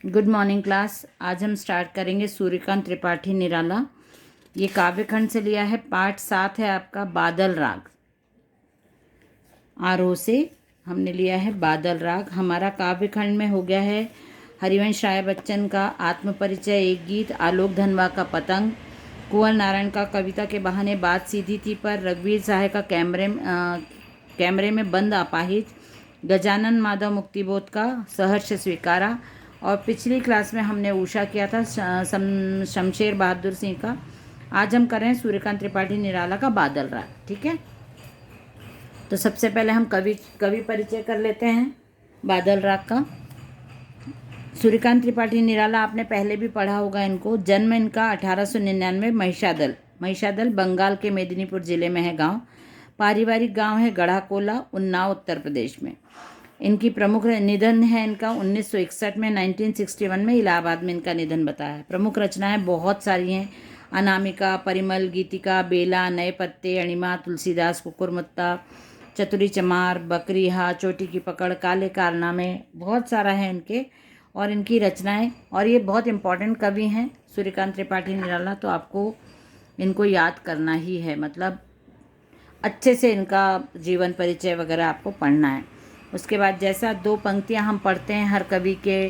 Good morning class. आज हम start करेंगे सूर्यकांत त्रिपाठी निराला। ये काव्यखंड से लिया है। पाठ 7 है आपका बादल राग। आरोह से हमने लिया है बादल राग। हमारा काव्यखंड में हो गया है हरिवंश राय बच्चन का आत्मपरिचय, एक गीत, आलोक धनवा का पतंग, कुंवर नारायण का कविता के बहाने बात सीधी थी पर, रघुवीर सहाय का कैमरे में बंद अपाहिज, गजानन माधव मुक्तिबोध का सहर्ष स्वीकारा, और पिछली क्लास में हमने उषा किया था शमशेर बहादुर सिंह का। आज हम कर रहे हैं सूर्यकांत त्रिपाठी निराला का बादल राग। ठीक है, तो सबसे पहले हम कवि परिचय कर लेते हैं बादल राग का। सूर्यकांत त्रिपाठी निराला आपने पहले भी पढ़ा होगा इनको। जन्म इनका 1899 महिषादल बंगाल के मेदिनीपुर जिले में है गांव। पारिवारिक गांव है गढ़ाकोला, उन्नाव, उत्तर प्रदेश में। इनकी प्रमुख निधन है इनका 1961 में, 1961 में इलाहाबाद में इनका निधन बताया है। प्रमुख रचनाएं बहुत सारी हैं। अनामिका, परिमल, गीतिका, बेला, नए पत्ते, अणिमा, तुलसीदास, कुकुरमुत्ता, चतुरी चमार, बकरीहा, चोटी की पकड़, काले कारनामे, बहुत सारा है इनके और इनकी रचनाएं। और ये बहुत इम्पॉर्टेंट कवि हैं सूर्यकांत त्रिपाठी निराला, तो आपको इनको याद करना ही है, मतलब अच्छे से इनका जीवन परिचय वगैरह आपको पढ़ना है। उसके बाद जैसा 2 पंक्तियां हम पढ़ते हैं हर कवि के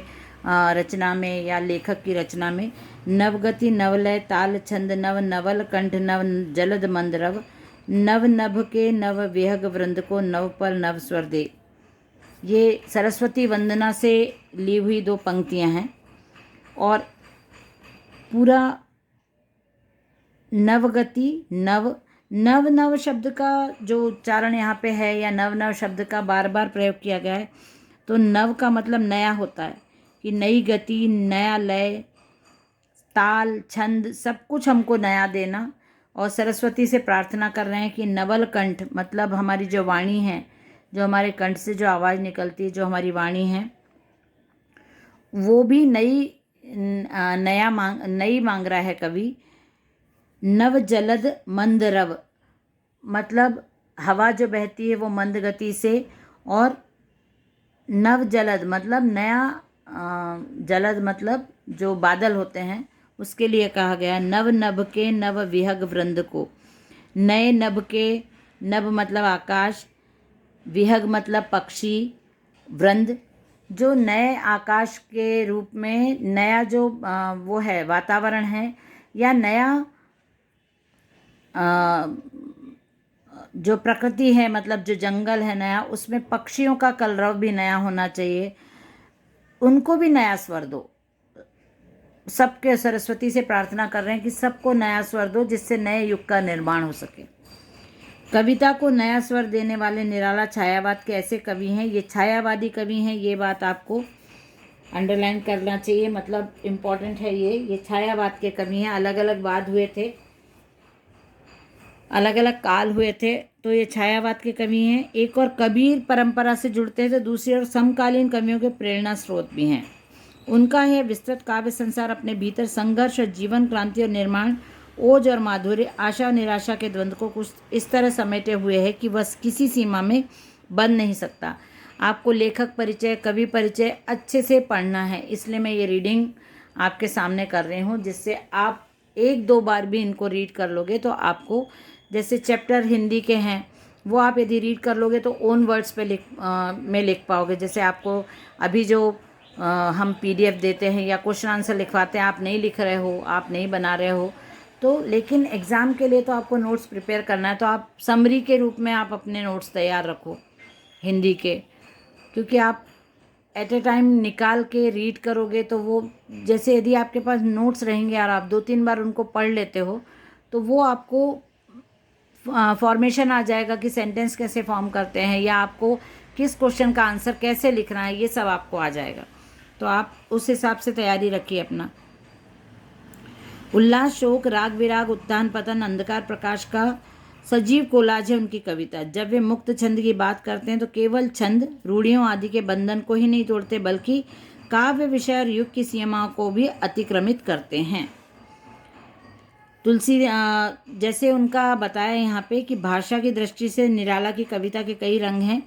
रचना में या लेखक की रचना में। नवगति नवलय ताल छंद नव, नवल कंठ नव जलद मंद रव, नव नभ के नव विहग वृंद को, नव पर नव स्वर दे। ये सरस्वती वंदना से ली हुई 2 पंक्तियां हैं और पूरा नवगति नव नव शब्द का जो उच्चारण यहाँ पे है या नव शब्द का बार बार प्रयोग किया गया है, तो नव का मतलब नया होता है कि नई गति, नया लय, ताल, छंद, सब कुछ हमको नया देना। और सरस्वती से प्रार्थना कर रहे हैं कि नवल कंठ, मतलब हमारी जो वाणी है, जो हमारे कंठ से जो आवाज़ निकलती है, जो हमारी वाणी है, वो भी नई मांग रहा है कवि। नव जलद मंद रव, मतलब हवा जो बहती है वो मंद गति से, और नव जलद मतलब नया, जलद मतलब जो बादल होते हैं उसके लिए कहा गया। नव नभ के नव विहग वृंद को, नए नभ के, नभ मतलब आकाश, विहग मतलब पक्षी, वृंद जो नए आकाश के रूप में नया जो वो है वातावरण है, या नया जो प्रकृति है, मतलब जो जंगल है नया, उसमें पक्षियों का कलरव भी नया होना चाहिए, उनको भी नया स्वर दो। सबके सरस्वती से प्रार्थना कर रहे हैं कि सबको नया स्वर दो जिससे नए युग का निर्माण हो सके। कविता को नया स्वर देने वाले निराला छायावाद के ऐसे कवि हैं। ये छायावादी कवि हैं, ये बात आपको अंडरलाइन करना चाहिए, मतलब इम्पॉर्टेंट है ये छायावाद के कवि हैं। अलग अलग वाद हुए थे, अलग अलग काल हुए थे, तो ये छायावाद के कवि हैं। एक और कबीर परंपरा से जुड़ते हैं, तो दूसरी ओर समकालीन कवियों के प्रेरणा स्रोत भी हैं। उनका यह विस्तृत काव्य संसार अपने भीतर संघर्ष और जीवन क्रांति और निर्माण, ओज और माधुर्य, आशा और निराशा के द्वंद्व को कुछ इस तरह समेटे हुए है कि बस किसी सीमा में बंध नहीं सकता। आपको लेखक परिचय, कवि परिचय अच्छे से पढ़ना है, इसलिए मैं ये रीडिंग आपके सामने कर रही हूँ, जिससे आप 1-2 बार भी इनको रीड कर लोगे तो आपको, जैसे चैप्टर हिंदी के हैं वो आप यदि रीड कर लोगे तो ओन वर्ड्स पे लिख पाओगे। जैसे आपको अभी जो हम PDF देते हैं या क्वेश्चन आंसर लिखवाते हैं, आप नहीं लिख रहे हो, आप नहीं बना रहे हो, तो लेकिन एग्ज़ाम के लिए तो आपको नोट्स प्रिपेयर करना है, तो आप समरी के रूप में आप अपने नोट्स तैयार रखो हिंदी के, क्योंकि आप एट ए टाइम निकाल के रीड करोगे तो वो, जैसे यदि आपके पास नोट्स रहेंगे और आप 2-3 बार उनको पढ़ लेते हो तो वो आपको फॉर्मेशन आ जाएगा कि सेंटेंस कैसे फॉर्म करते हैं या आपको किस क्वेश्चन का आंसर कैसे लिखना है, ये सब आपको आ जाएगा। तो आप उस हिसाब से तैयारी रखिए अपना। उल्लास, शोक, राग विराग, उत्थान पतन, अंधकार प्रकाश का सजीव कोलाज है उनकी कविता। जब वे मुक्त छंद की बात करते हैं तो केवल छंद रूढ़ियों आदि के बंधन को ही नहीं तोड़ते, बल्कि काव्य विषय और युग की सीमाओं को भी अतिक्रमित करते हैं। तुलसी, जैसे उनका बताया यहाँ पे कि भाषा की दृष्टि से निराला की कविता के कई रंग हैं।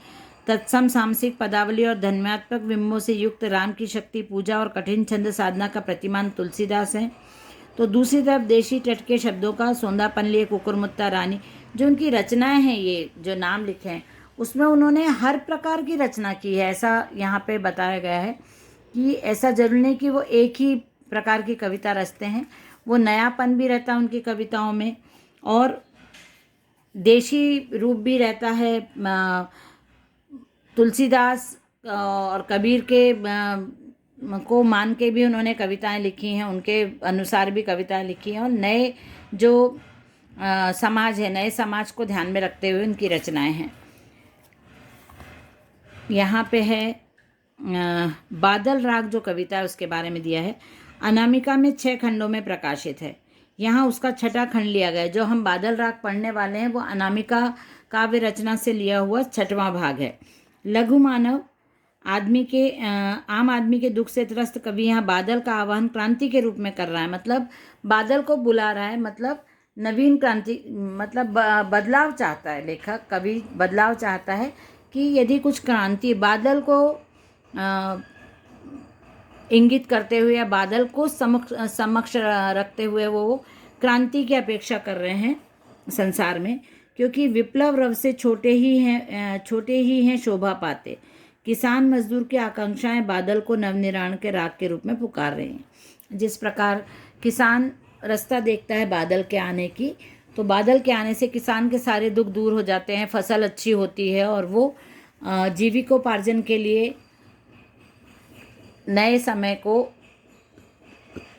तत्सम सामसिक पदावली और धन्यात्मक बिंबों से युक्त राम की शक्ति पूजा और कठिन छंद साधना का प्रतिमान तुलसीदास है। तो दूसरी तरफ देशी टटके शब्दों का सोंदापन लिए कुकुरमुत्ता रानी, जो उनकी रचनाएं हैं, ये जो नाम लिखे हैं उसमें उन्होंने हर प्रकार की रचना की है। ऐसा यहाँ पे बताया गया है कि ऐसा जरूर नहीं कि वो एक ही प्रकार की कविता रचते हैं, वो नयापन भी रहता है उनकी कविताओं में और देशी रूप भी रहता है। तुलसीदास और कबीर के को मान के भी उन्होंने कविताएं लिखी हैं, उनके अनुसार भी कविताएं लिखी हैं और नए जो समाज है, नए समाज को ध्यान में रखते हुए उनकी रचनाएं हैं। यहाँ पे है बादल राग जो कविता है उसके बारे में दिया है। अनामिका में 6 खंडों में प्रकाशित है। यहाँ उसका 6ठा खंड लिया गया है। जो हम बादल राग पढ़ने वाले हैं वो अनामिका काव्य रचना से लिया हुआ 6वां भाग है। लघु मानव आम आदमी के दुख से त्रस्त कवि यहाँ बादल का आह्वान क्रांति के रूप में कर रहा है। मतलब बादल को बुला रहा है, मतलब नवीन क्रांति, मतलब बदलाव चाहता है लेखक, कवि बदलाव चाहता है कि यदि कुछ क्रांति बादल को इंगित करते हुए या बादल को समक्ष रखते हुए वो क्रांति की अपेक्षा कर रहे हैं संसार में, क्योंकि विप्लव रव से छोटे ही हैं शोभा पाते। किसान मजदूर की आकांक्षाएं बादल को नवनिर्माण के राग के रूप में पुकार रहे हैं। जिस प्रकार किसान रास्ता देखता है बादल के आने की, तो बादल के आने से किसान के सारे दुख दूर हो जाते हैं, फसल अच्छी होती है और वो जीविकोपार्जन के लिए नए समय को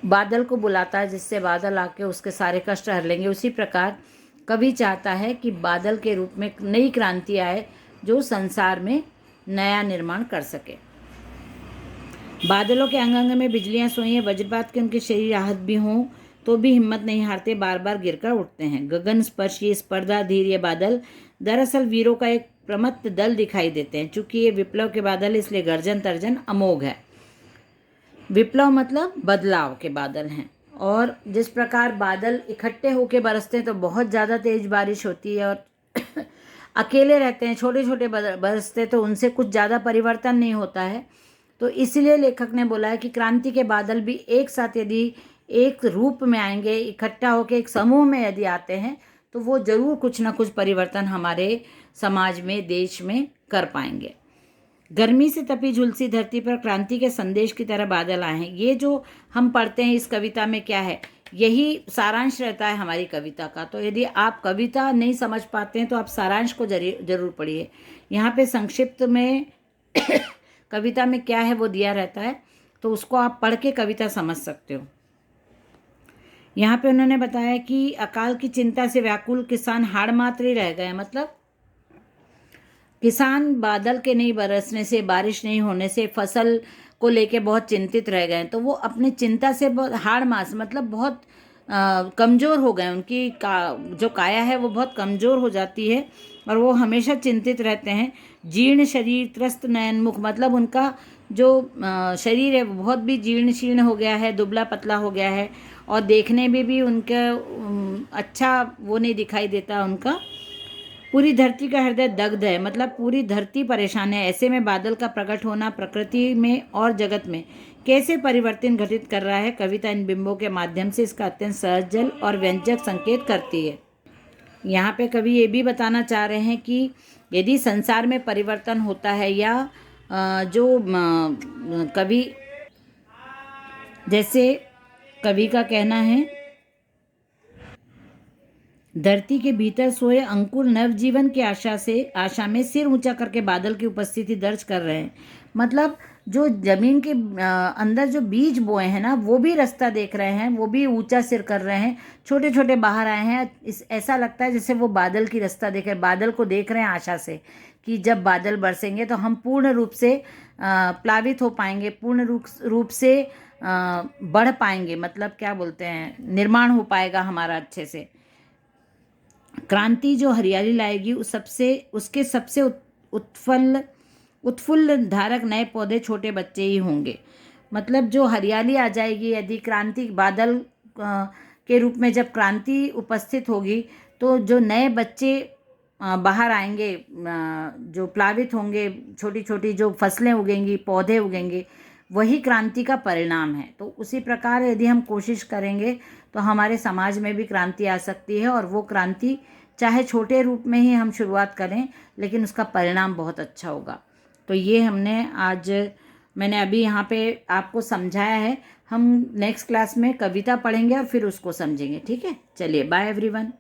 बादल को बुलाता है, जिससे बादल आके उसके सारे कष्ट हर लेंगे। उसी प्रकार कवि चाहता है कि बादल के रूप में नई क्रांति आए जो संसार में नया निर्माण कर सके। बादलों के अंग अंग में बिजलियां सोई हैं, वज्रपात के उनके शरीर आहत भी हों तो भी हिम्मत नहीं हारते, बार बार गिरकर उठते हैं। गगन स्पर्शी स्पर्धा धीर ये बादल दरअसल वीरों का एक प्रमत्त दल दिखाई देते हैं। चूंकि ये विप्लव के बादल इसलिए गर्जन तर्जन अमोघ है। विप्लव मतलब बदलाव के बादल हैं। और जिस प्रकार बादल इकट्ठे होकर बरसते हैं तो बहुत ज़्यादा तेज बारिश होती है, और अकेले रहते हैं छोटे छोटे बरसते तो उनसे कुछ ज़्यादा परिवर्तन नहीं होता है। तो इसलिए लेखक ने बोला है कि क्रांति के बादल भी एक साथ यदि एक रूप में आएंगे, इकट्ठा होकर एक समूह में यदि आते हैं तो वो ज़रूर कुछ ना कुछ परिवर्तन हमारे समाज में, देश में कर पाएंगे। गर्मी से तपी झुलसी धरती पर क्रांति के संदेश की तरह बादल आए हैं। ये जो हम पढ़ते हैं इस कविता में क्या है, यही सारांश रहता है हमारी कविता का। तो यदि आप कविता नहीं समझ पाते हैं तो आप सारांश को जरूर पढ़िए। यहाँ पे संक्षिप्त में कविता में क्या है वो दिया रहता है, तो उसको आप पढ़ के कविता समझ सकते हो। यहाँ पे उन्होंने बताया कि अकाल की चिंता से व्याकुल किसान हाड़ मात्र ही रह गए। मतलब किसान बादल के नहीं बरसने से, बारिश नहीं होने से फसल को लेके बहुत चिंतित रह गए। तो वो अपनी चिंता से बहुत हाड़ मास मतलब बहुत कमज़ोर हो गए। उनकी जो काया है वो बहुत कमज़ोर हो जाती है और वो हमेशा चिंतित रहते हैं। जीर्ण शरीर त्रस्त नयन मुख, मतलब उनका जो शरीर है वो बहुत भी जीर्ण शीर्ण हो गया है, दुबला पतला हो गया है और देखने में भी उनका अच्छा वो नहीं दिखाई देता उनका। पूरी धरती का हृदय दग्ध है, मतलब पूरी धरती परेशान है। ऐसे में बादल का प्रकट होना प्रकृति में और जगत में कैसे परिवर्तन घटित कर रहा है, कविता इन बिंबों के माध्यम से इसका अत्यंत सहजल और व्यंजक संकेत करती है। यहाँ पे कवि ये भी बताना चाह रहे हैं कि यदि संसार में परिवर्तन होता है या जो कवि, जैसे कवि का कहना है, धरती के भीतर सोए अंकुर नवजीवन की आशा में सिर ऊंचा करके बादल की उपस्थिति दर्ज कर रहे हैं। मतलब जो जमीन के अंदर जो बीज बोए हैं ना, वो भी रास्ता देख रहे हैं, वो भी ऊंचा सिर कर रहे हैं, छोटे छोटे बाहर आए हैं। ऐसा लगता है जैसे वो बादल की रास्ता देख रहे हैं, बादल को देख रहे हैं आशा से कि जब बादल बरसेंगे तो हम पूर्ण रूप से प्लावित हो पाएंगे, पूर्ण रूप से बढ़ पाएंगे। मतलब क्या बोलते हैं, निर्माण हो पाएगा हमारा अच्छे से। क्रांति जो हरियाली लाएगी उसके सबसे उत्फुल्ल धारक नए पौधे छोटे बच्चे ही होंगे। मतलब जो हरियाली आ जाएगी यदि क्रांति बादल के रूप में जब क्रांति उपस्थित होगी तो जो नए बच्चे बाहर आएंगे, जो प्लावित होंगे, छोटी छोटी जो फसलें उगेंगी, पौधे उगेंगे, वही क्रांति का परिणाम है। तो उसी प्रकार यदि हम कोशिश करेंगे तो हमारे समाज में भी क्रांति आ सकती है, और वो क्रांति चाहे छोटे रूप में ही हम शुरुआत करें, लेकिन उसका परिणाम बहुत अच्छा होगा। तो ये मैंने अभी यहाँ पे आपको समझाया है। हम नेक्स्ट क्लास में कविता पढ़ेंगे और फिर उसको समझेंगे। ठीक है, चलिए, बाय एवरीवन।